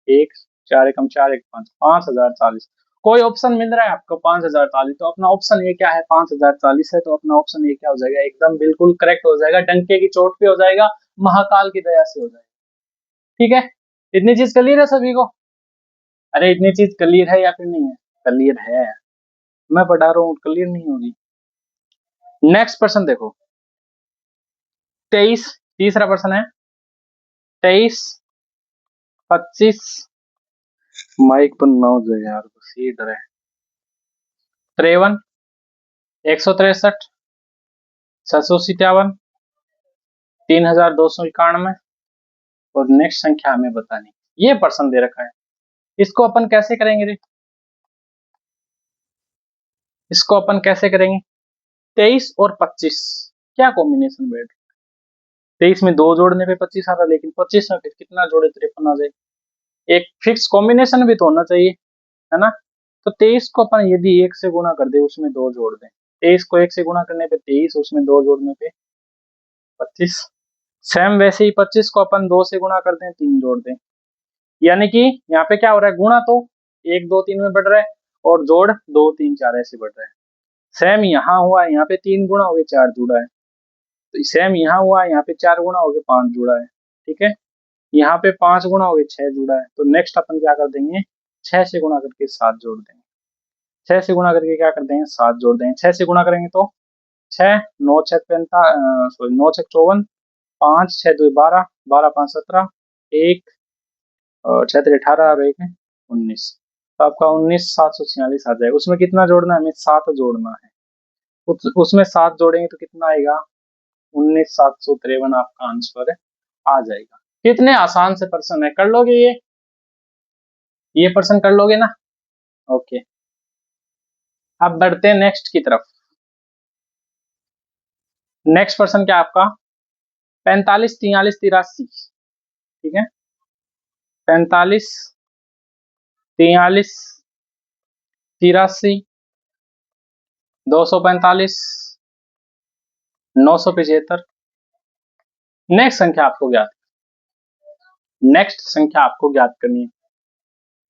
1 4 एकम 4 1 5, 5040। कोई ऑप्शन मिल रहा है आपको 5040, तो अपना ऑप्शन ये क्या है, 5040 है, तो अपना ऑप्शन ये क्या हो जाएगा, एकदम बिल्कुल करेक्ट हो जाएगा, डंके की चोट पे हो जाएगा, महाकाल की दया से हो जाएगा। ठीक है, इतनी चीज क्लियर है सभी को? अरे इतनी चीज क्लियर है या फिर नहीं है? क्लियर है, मैं पढ़ा रहा हूँ, क्लियर नहीं होगी। नेक्स्ट प्रश्न देखो, 23, तीसरा प्रश्न है, 23 25, माइक पर ना हो जाए यार, बस ये डर है। 53 163 657 3291 और नेक्स्ट संख्या हमें बतानी। ये प्रश्न दे रखा है, इसको अपन कैसे करेंगे रे, इसको अपन कैसे करेंगे, 23 और 25 क्या कॉम्बिनेशन बैठ, 23 में 2 जोड़ने पे 25 आ रहा, लेकिन 25 में फिर कितना जोड़े 53 आ जाए, एक फिक्स कॉम्बिनेशन भी तो होना चाहिए, है ना। तो 23 को अपन यदि 1 से गुणा कर दे, उसमें 2 जोड़ दें, 23 को 1 से गुणा करने पे 23, उसमें 2 जोड़ने पे 25। सेम वैसे ही 25 को अपन 2 से गुणा कर दें, 3 जोड़ दें, यानी कि यहाँ पे क्या हो रहा है, गुणा तो 1 2 3 में बढ़ रहा है और जोड़ 2 3 4 ऐसे बढ़ रहा है। सेम यहाँ हुआ है, यहाँ पे 3 गुणा हो गए 4 जुड़ा है, तो सेम यहाँ हुआ है, यहाँ पे 4 गुणा हो गए 5 जुड़ा है, ठीक है। यहाँ पे 5 गुणा हो गए 6 जुड़ा है, तो नेक्स्ट अपन क्या कर देंगे, 6 से गुणा करके 7 जोड़ देंगे, 6 से गुणा करके क्या कर देंगे, 7 जोड़ देंगे, 6 से गुणा करेंगे तो 6 9 6 सॉरी 9 6 54, 5 6 2 12, 12 5 17, 1 और 6 3 18 और 1 है 19, तो आपका 19 746 आ जाएगा। उसमें कितना जोड़ना है, हमें 7 जोड़ना है, उसमें 7 जोड़ेंगे तो कितना आएगा, 19 753 आपका आंसर आ जाएगा। कितने आसान से प्रश्न है, कर लोगे ये प्रश्न कर लोगे ना, ओके। अब बढ़ते हैं नेक्स्ट की तरफ। नेक्स्ट प्रश्न क्या आपका, 45 43 83, ठीक है, 45 43 83 245 975। नेक्स्ट संख्या आपको ज्ञात, नेक्स्ट संख्या आपको ज्ञात करनी है।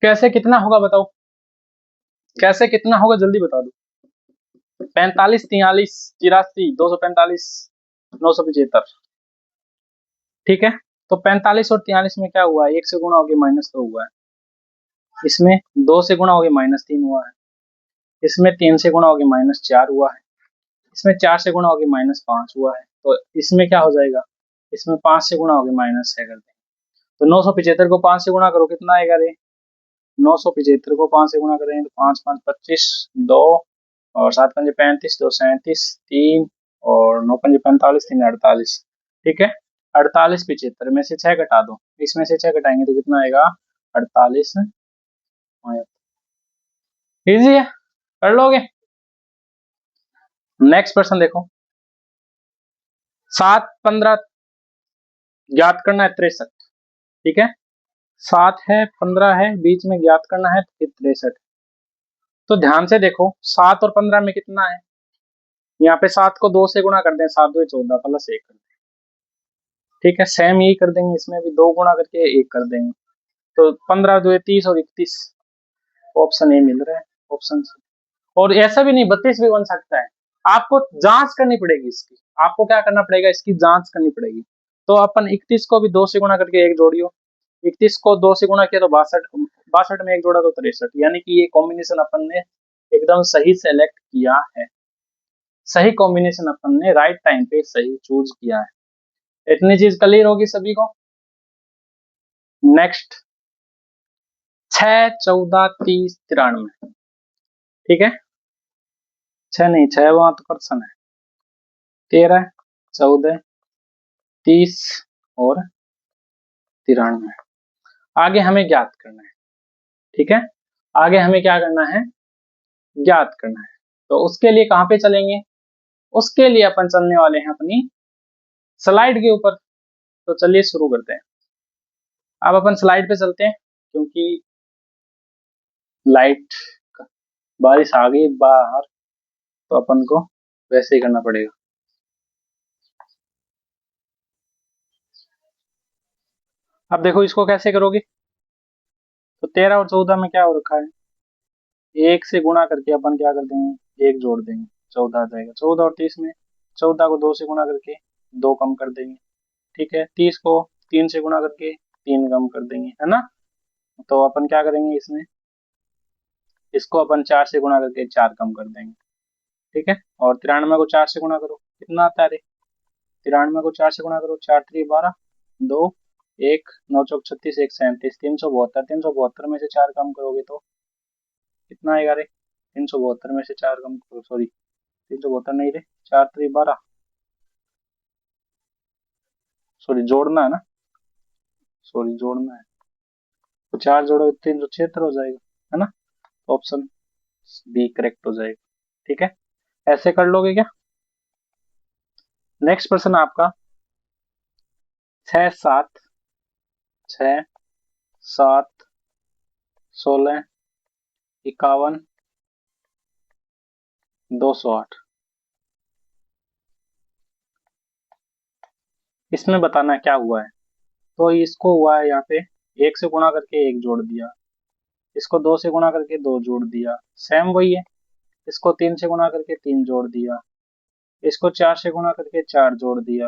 कैसे कितना होगा बताओ, कैसे कितना होगा जल्दी बता दो। 45 43 83 245 975, ठीक है। तो 45 और 43 में क्या हुआ है, 1 से गुणा हो गया माइनस 2 हुआ है, इसमें 2 से गुणा हो गया -3 हुआ है, इसमें 3 से गुणा हो गया -4 हुआ है, इसमें 4 से गुणा हो गया -5 हुआ है, तो इसमें क्या हो जाएगा, इसमें 5 से गुणा हो गया -6 कर देंगे, तो 975 को 5 से गुणा करो कितना आएगा रे, 975 को 5 से गुणा करेंगे तो 5 5 25, 2 और 7 पंजे 35, 2 37, 3 और 9 पंजे 45, 3 48, ठीक है। 48 75 में से 6 घटा दो, इसमें से 6 घटाएंगे तो कितना आएगा 48। इजी है, कर लोगे। नेक्स्ट प्रश्न देखो, 7 15 ज्ञात करना है 63, ठीक है, 7 है 15 है बीच में ज्ञात करना है, फिर 63। तो ध्यान से देखो, 7 और 15 में कितना है, यहाँ पे 7 को 2 से गुणा कर दें, 7 2 14 प्लस 1 कर दें, ठीक है। सेम यही कर देंगे, इसमें भी 2 गुणा करके 1 कर देंगे, तो 15 2 30 और 31, ऑप्शन ए मिल रहा है, ऑप्शन सी। और ऐसा भी नहीं 32 भी बन सकता है, आपको जांच करनी पड़ेगी इसकी, आपको क्या करना पड़ेगा, इसकी जांच करनी पड़ेगी। तो अपन 31 को भी 2 से गुणा करके 1 जोड़ियो, 31 को 2 से गुणा किया तो 62, 62 में 1 जोड़ा तो 63, यानी कि ये कॉम्बिनेशन अपन ने एकदम सही सेलेक्ट किया है। सही कॉम्बिनेशन अपन ने राइट टाइम पे सही चूज किया है। इतनी चीज क्लियर होगी सभी को। नेक्स्ट 6, 14, 30, 93। ठीक है, 6 नहीं, 6 वहां तो पर्सन है। 13, 14, 30 और 93। आगे हमें ज्ञात करना है। ठीक है, आगे हमें क्या करना है, ज्ञात करना है। तो उसके लिए कहां पे चलेंगे, उसके लिए अपन चलने वाले हैं अपनी स्लाइड के ऊपर। तो चलिए शुरू करते हैं। अब अपन स्लाइड पे चलते हैं, क्योंकि लाइट बारिश आ गई बाहर, तो अपन को वैसे ही करना पड़ेगा। अब देखो इसको कैसे करोगे। तो 13 और 14 में क्या हो रखा है, एक से गुणा करके अपन क्या कर देंगे, एक जोड़ देंगे, 14 आ जाएगा। 14 और 30 में 14 को 2 से गुणा करके 2 कम कर देंगे। ठीक है, 30 को 3 से गुणा करके 3 कम कर देंगे, है ना। तो अपन क्या करेंगे इसमें, इसको अपन 4 से गुणा करके 4 कम कर देंगे। ठीक है, और 93 को 4 से गुणा करो, कितना आता है रे, 93 को 4 से गुणा करो, 4 3 12, 2 1 9 चौक 36, 1 37, 372। 372 में से 4 कम करोगे तो कितना आएगा रे, 372 में से 4 कम करो, सॉरी 372 नहीं रे, 4 3 12, सॉरी जोड़ना है ना, सॉरी जोड़ना है। तो 4 जोड़ो 376 हो जाएगा, है ना। तो ऑप्शन बी करेक्ट हो जाएगा। ठीक है, ऐसे कर लोगे क्या। नेक्स्ट प्रश्न आपका 6 7, 6 7 16 51 208। इसमें बताना क्या हुआ है। तो इसको हुआ है यहाँ पे, एक से गुणा करके एक जोड़ दिया, इसको 2 से गुणा करके 2 जोड़ दिया, सेम वही है। इसको 3 से गुणा करके 3 जोड़ दिया, इसको 4 से गुणा करके 4 जोड़ दिया।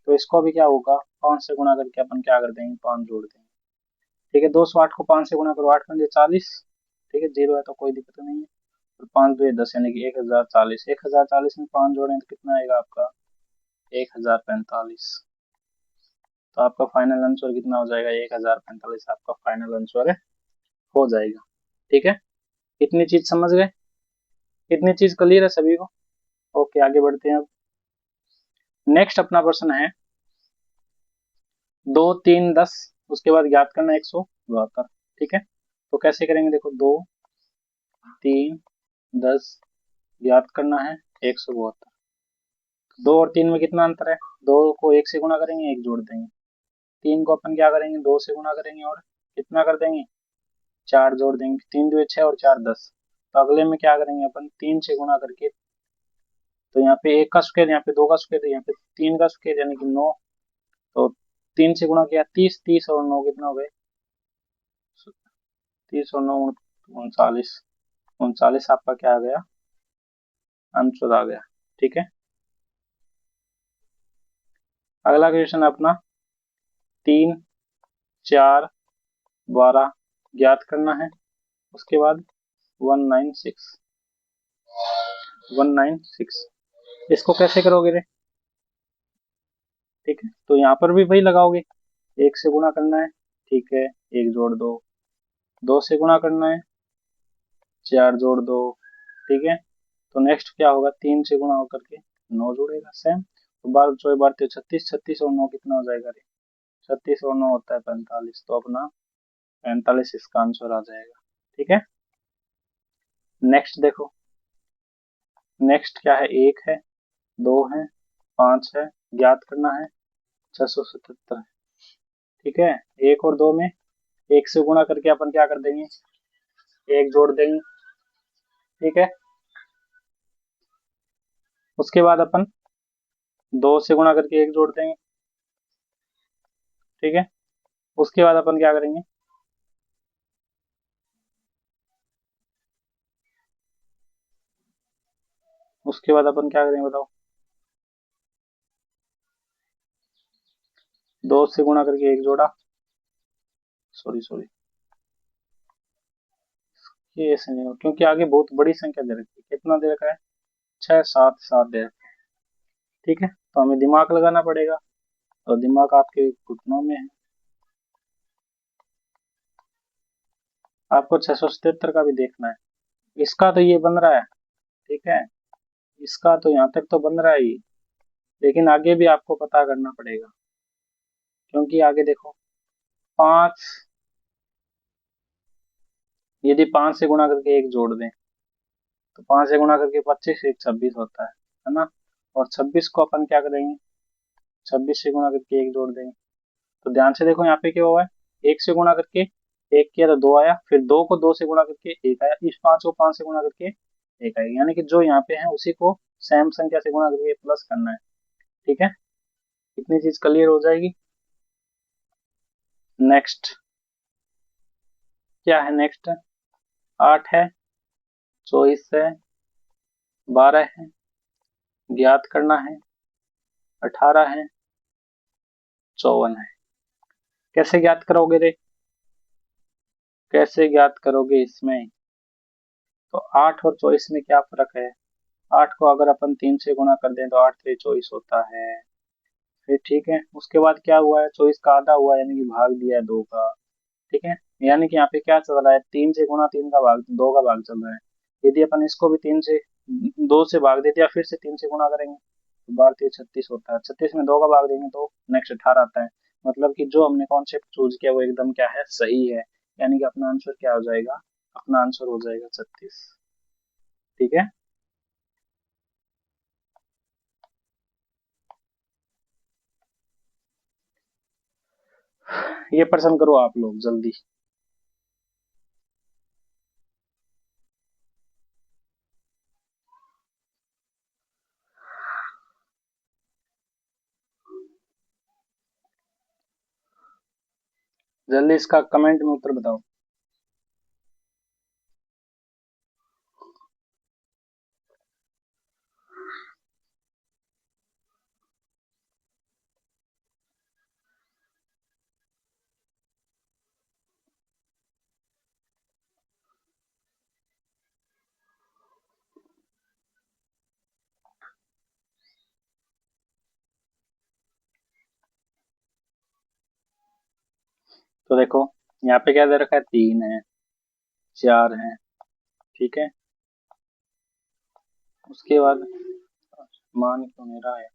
तो इसको भी क्या होगा, 5 से गुणा करके अपन क्या कर देंगे, 5 जोड़ देंगे। ठीक है, 208 को 5 से गुणा करो, 8 पंजे 40। ठीक है, 0 है तो कोई दिक्कत नहीं है। और 5 2 10, यानी कि 1040। 1040 में 5 जोड़ें तो कितना आएगा आपका, 1045। तो आपका फाइनल आंसर कितना हो जाएगा, 1045 आपका फाइनल आंसर हो जाएगा। ठीक है, इतनी चीज समझ गए, इतनी चीज क्लियर है सभी को। ओके, आगे बढ़ते हैं। अब नेक्स्ट अपना प्रश्न है 2 3 10, उसके बाद ज्ञात करना 172। ठीक है, तो कैसे करेंगे, देखो 2 3 10 ज्ञात करना है 172। 2 और 3 में कितना अंतर है, 2 को 1 से गुणा करेंगे, 1 जोड़ देंगे। 3 को अपन क्या करेंगे, 2 से गुणा करेंगे और कितना कर देंगे, 4 जोड़ देंगे। 3 2 6 और 4 10। तो अगले में क्या करेंगे अपन, 3 से गुणा करके, तो यहाँ पे 1 का स्क्वायर, यहाँ पे 2 का स्क्वायर, यहाँ पे 3 का स्क्वायर, यानी कि 9। तो 3 से गुणा किया 30, 30 और 9 कितना हो गए, 30 और 9 39। 39 आपका क्या आ गया, आंसर आ गया। ठीक है, अगला क्वेश्चन अपना 3 4 12 ज्ञात करना है। उसके बाद 196, 196 इसको कैसे करोगे रे। ठीक है, तो यहाँ पर भी वही लगाओगे, 1 से गुणा करना है। ठीक है, 1 जोड़ दो, 2 से गुणा करना है, 4 जोड़ दो। ठीक है, तो नेक्स्ट क्या होगा, 3 से गुणा होकर के 9 जुड़ेगा, सेम। तो 12 चौबीस 12 36, 36 और 9 कितना हो जाएगा रे, 36 और 9 होता है 45। तो अपना 45 इसका आंसर आ जाएगा। ठीक है, नेक्स्ट देखो, नेक्स्ट क्या है, 1 है, 2 है, 5 है, ज्ञात करना है 677। ठीक है, 1 और 2 में 1 से गुणा करके अपन क्या कर देंगे, 1 जोड़ देंगे। ठीक है, उसके बाद अपन 2 से गुणा करके 1 जोड़ देंगे। ठीक है, उसके बाद अपन क्या करेंगे, उसके बाद अपन क्या करेंगे बताओ, 2 से गुणा करके 1 जोड़ा, सॉरी सॉरी, ये ऐसे नहीं हो, क्योंकि आगे बहुत बड़ी संख्या दे रखी है। कितना दे रखा है, 6 7 7 दे रखे हैं। ठीक है, तो हमें दिमाग लगाना पड़ेगा, तो दिमाग आपके घुटनों में है। आपको 677 का भी देखना है। इसका तो ये बन रहा है, ठीक है, इसका तो यहाँ तक तो बन रहा है ही, लेकिन आगे भी आपको पता करना पड़ेगा, क्योंकि आगे देखो 5, यदि 5 से गुणा करके एक जोड़ दें तो 5 से गुणा करके 25, एक 26 होता है ना। और 26 को अपन क्या करेंगे, 26 से गुणा करके एक जोड़ देंगे। तो ध्यान से देखो यहाँ पे क्या हुआ है, एक से गुणा करके एक किया तो 2 आया, फिर 2 को 2 से गुणा करके एक आया, इस 5 को 5 से गुणा करके एक आएगा, यानी कि जो यहाँ पे है उसी को सेम संख्या से गुणा करके प्लस करना है। ठीक है, इतनी चीज क्लियर हो जाएगी। नेक्स्ट क्या है, नेक्स्ट 8 है, 24 है, 12 है, ज्ञात करना है, 18 है, 54 है। कैसे ज्ञात करोगे रे, कैसे ज्ञात करोगे इसमें, तो 8 और 24 में क्या फर्क है। 8 को अगर अपन 3 से गुणा कर दें तो 8 3 24 होता है। फिर ठीक है, उसके बाद क्या हुआ है, 24 का आधा हुआ, यानी कि भाग दिया है 2 का। ठीक है, यानी कि यहाँ पे क्या चल रहा है, 3 से गुणा 3 का भाग 2 का भाग चल रहा है। यदि अपन इसको भी 3 से 2 से भाग देते या फिर से 3 से गुणा करेंगे तो 12 3 36 होता है। 36 में 2 का भाग देंगे तो नेक्स्ट 18 आता है। मतलब कि जो हमने कॉन्सेप्ट चूज किया वो एकदम क्या है, सही है, यानी कि अपना आंसर क्या हो जाएगा, अपना आंसर हो जाएगा 36। ठीक है, ये प्रश्न करो आप लोग जल्दी। जल्दी इसका कमेंट में उत्तर बताओ। तो देखो यहाँ पे क्या दे रखा है, 3 है, 4 है, ठीक है, उसके बाद मान क्यों नहीं रहा है,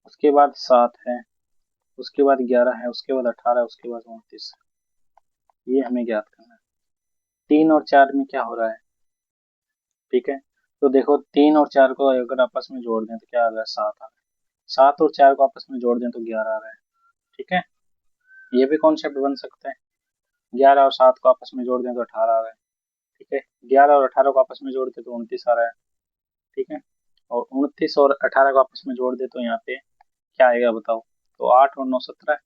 उसके बाद 7 है, उसके बाद 11 है, उसके बाद 18, उसके बाद 29। ये हमें ज्ञात करना है। 3 और 4 में क्या हो रहा है, ठीक है, तो देखो 3 और 4 को अगर आपस में जोड़ दें तो क्या आ रहा है, 7 आ रहा है। 7 और 4 को आपस में जोड़ दें तो 11 आ रहा है। ठीक है, ये भी कॉन्सेप्ट बन सकता है। 11 और 7 को आपस में जोड़ दें तो 18 आ रहा है। ठीक है, 11 और 18 को आपस में जोड़ दें तो 29 आ रहा है। ठीक है, और 29 और 18 को आपस में जोड़ दे तो यहाँ पे क्या आएगा बताओ, तो 8 और 9 17,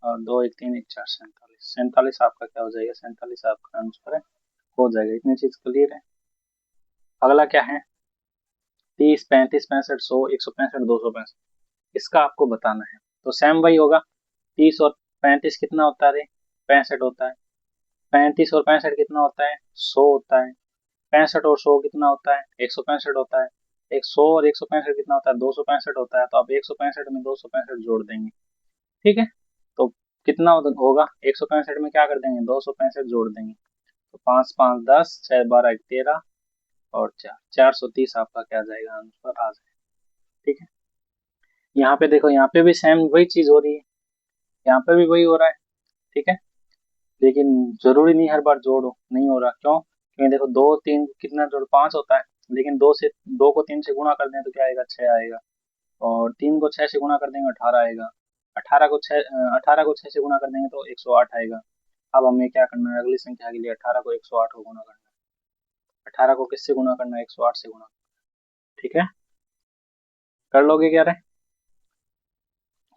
और 2 1 3 1 4 47, 47 आपका क्या हो जाएगा, 47 आपका आंसर है, हो जाएगा। इतनी चीज क्लियर है। अगला क्या है, 30 35 65 100 165 265, इसका आपको बताना है। तो सेम वही होगा, 30 और 35 कितना होता है रे, 65 होता है। 35 और 65 कितना होता है, 100 होता है। 65 और 100 कितना होता है, 165 होता है। 100 और 165 कितना होता है, 265 होता है। तो आप 165 में 265 जोड़ देंगे। ठीक है, तो कितना होगा, 165 में क्या कर देंगे, 265 जोड़ देंगे। तो 5 5 10 6 12 13 और 4 430 आपका क्या जाएगा, आंसर आ जाएगा। ठीक है, यहाँ पे देखो, यहाँ पे भी सेम वही चीज हो रही है, यहाँ पे भी वही हो रहा है। ठीक है, लेकिन जरूरी नहीं हर बार जोड़ो, नहीं हो रहा, क्यों, क्योंकि देखो 2 3 कितना जोड़ 5 होता है, लेकिन 2 को 3 से गुणा कर दें तो क्या आएगा, 6 आएगा। और 3 को 6 से गुणा कर देंगे 18 आएगा। 18 को 6 से गुणा कर देंगे तो 108 आएगा। अब हमें क्या करना है, अगली संख्या के लिए 18 को 108 को गुणा करना है। 18 को किससे गुणा करना है, 108 से गुणा। ठीक है, कर लोगे क्या रे,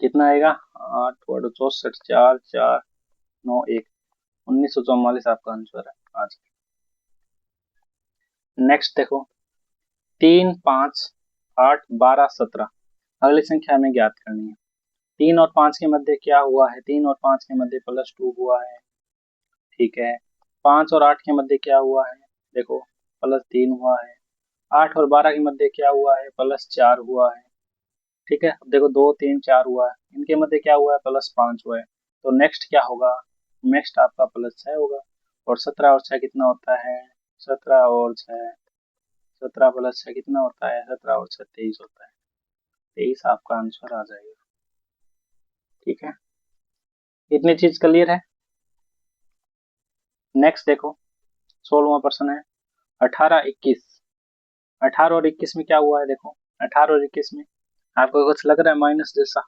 कितना आएगा, 8 64 4 4 9 1 1944 आपका आंसर है आज। नेक्स्ट देखो, 3 5 8 12 17, अगली संख्या हमें ज्ञात करनी है। 3 और 5 के मध्य क्या हुआ है, 3 और 5 के मध्य +2 हुआ है। ठीक है, 5 और 8 के मध्य क्या हुआ है, देखो +3 हुआ है। 8 और 12 के मध्य क्या हुआ है, +4 हुआ है। ठीक है, अब देखो 2 3 4 हुआ है, इनके मध्य क्या हुआ है, +5 हुआ है। तो नेक्स्ट क्या होगा, नेक्स्ट आपका +6 होगा। और 17 और 6 कितना होता है, 17 और 6, 17 + 6 कितना होता है, 17 और 6 23 होता है। 23 आपका आंसर आ जाएगा। ठीक है, इतनी चीज क्लियर है। नेक्स्ट देखो, 16वां प्रश्न है, 18 21। 18 और 21 में क्या हुआ है, देखो 18 और 21 में आपको कुछ लग रहा है माइनस जैसा।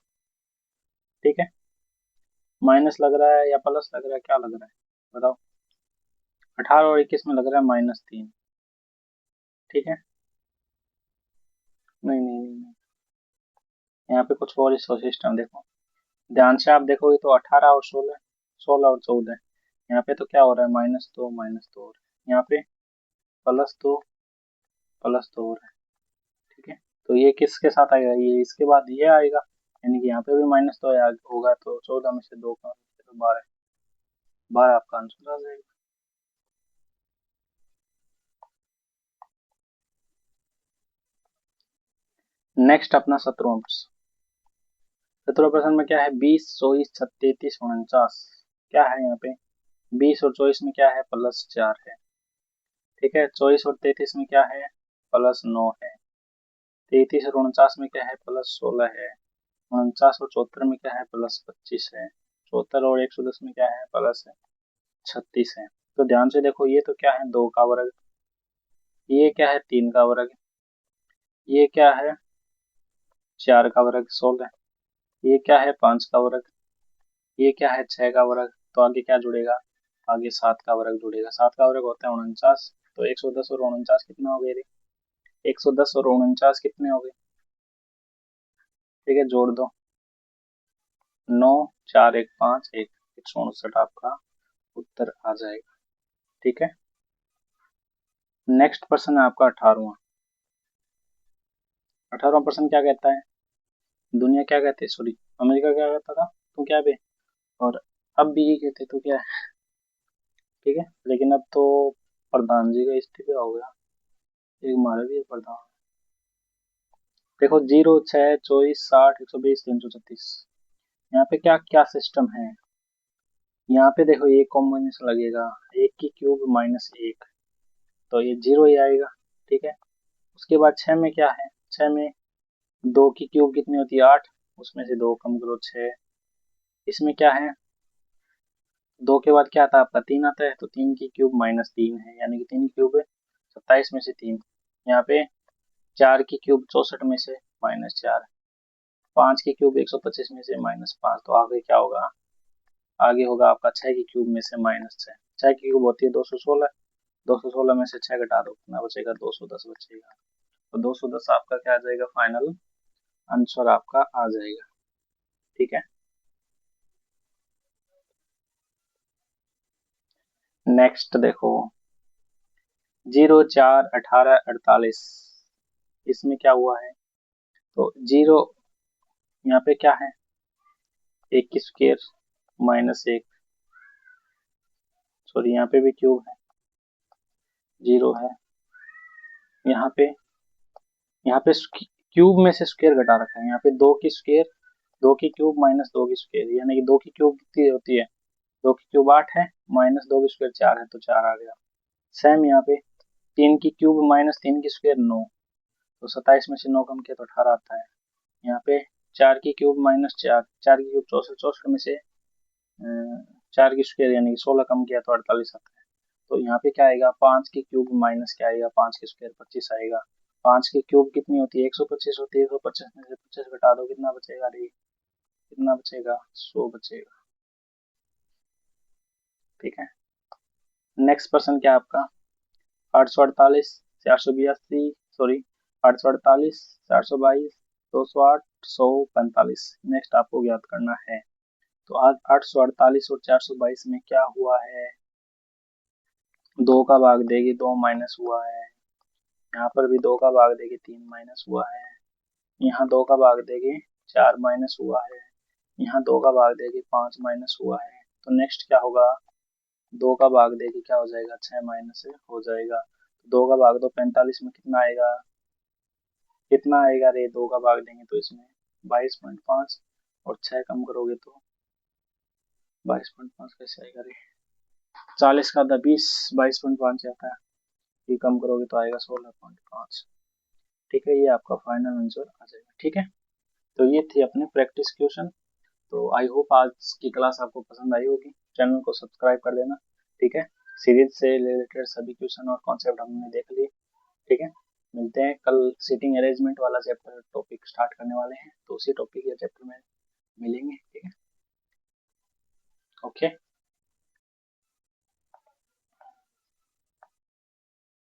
ठीक है, माइनस लग रहा है या प्लस लग रहा है, क्या लग रहा है बताओ। 18 और 21 में लग रहा है -3। ठीक है, नहीं नहीं नहीं, नहीं। यहाँ पे कुछ और सिस्टम देखो, ध्यान से आप देखोगे तो 18 और 16, 16 और 14, यहाँ पे तो क्या हो रहा है, -2 -2 हो रहा है, यहाँ पे +2 +2 हो रहा है। ठीक है, तो ये किसके साथ आएगा, ये इसके बाद ये आएगा, यानी कि यहाँ पे भी -2 होगा, तो 14 में से 2 का 12, 12 आपका आंसर आ जाएगा। नेक्स्ट अपना 17वां प्रश्न। 17वां प्रश्न में क्या है, 20 24 33 49, क्या है यहाँ पे, 20 और 24 में क्या है, +4 है। ठीक है, 24 और 33 में क्या है, +9 है। 33 और 49 में क्या है, +16 है। 49 और 74 में क्या है, +25 है। 74 और 110 में क्या है, +36 है। तो ध्यान से देखो, ये तो क्या है, 2 का वर्ग, ये क्या है, 3 का वर्ग, ये क्या है, 4 का वर्ग 16, ये क्या है, 5 का वर्ग, ये क्या है, 6 का वर्ग। तो आगे क्या जुड़ेगा, आगे 7 का वर्ग जुड़ेगा। 7 का वर्ग होता है 49। तो 110 और 49 कितना हो गए रे, 110 और 49 कितने हो गए, ठीक है, जोड़ दो, 9 4 1 5 1, 159 आपका उत्तर आ जाएगा। ठीक है, नेक्स्ट प्रश्न है आपका 18वां। 18वां प्रश्न क्या कहता है, दुनिया क्या कहते हैं, सॉरी अमेरिका क्या कहता था, तो क्या बे, और अब भी ये कहते तो क्या है। ठीक है, लेकिन अब तो प्रधान जी का इस्तीफा हो गया, एक हमारे भी प्रधान। देखो 0 6 24 60 120 336, यहाँ पे क्या क्या सिस्टम है, यहाँ पे देखो ये कॉम्बिनेशन लगेगा, 1 की क्यूब -1, तो ये 0 ही आएगा। ठीक है, उसके बाद 6 में क्या है, 6 में 2 की क्यूब कितनी होती है, 8, उसमें से 2 कम करो 6। इसमें क्या है, 2 के बाद क्या आता है आपका, 3 आता है, तो 3 की क्यूब -3 है, यानी कि 3 की क्यूब है 27 में से 3। यहाँ पे 4 की क्यूब 64 में से -4, 5 की क्यूब 125 में से -5, तो आगे क्या होगा, आगे होगा आपका 6 की क्यूब में से -6। 6 की क्यूब होती है 216, 216 में से 6 घटा दो, कितना बचेगा, 210 बचेगा। तो 210 आपका क्या आ जाएगा, फाइनल आंसर आपका आ जाएगा। ठीक है, नेक्स्ट देखो, 0 4 18 48, इसमें क्या हुआ है, तो 0 यहाँ पे क्या है, 1 की स्क्वायर -1, सॉरी यहाँ पे भी क्यूब है, 0 है, यहाँ पे, यहाँ पे क्यूब में से स्क्वायर घटा रखा है, यहाँ पे 2 की स्क्वायर, 2 की क्यूब -2 की स्क्वायर, यानी कि 2 की क्यूब कितनी होती है, 2 की क्यूब 8 है, -2 की स्क्वायर 4 है, तो 4 आ गया। सेम यहाँ पे 3 की क्यूब -3 की स्क्वायर 9, तो 27 में से 9 कम किया तो 18 आता है। यहाँ पे 4 की क्यूब -4, 4 की क्यूब 64, 64 में से 4 की स्क्वायर यानी कि 16 कम किया तो 48 आता है। तो यहाँ पे क्या आएगा, 5 की क्यूब माइनस क्या आएगा, 5 की स्क्वायर 25 आएगा। 5 की क्यूब कितनी होती है, 125 होती है, 125 में से 25 घटा दो, कितना बचेगा रे, कितना बचेगा, 100 बचेगा। ठीक है, नेक्स्ट प्रश्न क्या है आपका, 848 482, सॉरी 848 422 208 145, नेक्स्ट आपको ज्ञात करना है। तो आज 848 और 422 में क्या हुआ है, 2 का भाग देगी 2 माइनस हुआ है, यहाँ पर भी 2 का भाग देगी 3 माइनस हुआ है, यहाँ 2 का भाग देगी 4 माइनस हुआ है, यहाँ 2 का भाग देगी 5 माइनस हुआ है। तो नेक्स्ट क्या होगा, 2 का भाग देगी क्या हो जाएगा, 6 माइनस हो जाएगा। 2 का भाग दो 45 में कितना आएगा, कितना आएगा रे, 2 का भाग देंगे तो इसमें 22.5, और 6 कम करोगे तो 22.5 कैसे आएगा रे, 40 का आधा 20, 22.5 आता है, ये कम करोगे तो आएगा 16.5। ठीक है, ये आपका फाइनल आंसर आ जाएगा। ठीक है, तो ये थे अपने प्रैक्टिस क्वेश्चन। तो आई होप आज की क्लास आपको पसंद आई होगी, चैनल को सब्सक्राइब कर देना। ठीक है, सीरीज से रिलेटेड सभी क्वेश्चन और कॉन्सेप्ट हमने देख लिए। ठीक है, मिलते हैं कल, सीटिंग अरेंजमेंट वाला चैप्टर टॉपिक स्टार्ट करने वाले हैं, तो उसी टॉपिक या चैप्टर में मिलेंगे। ठीक है, ओके।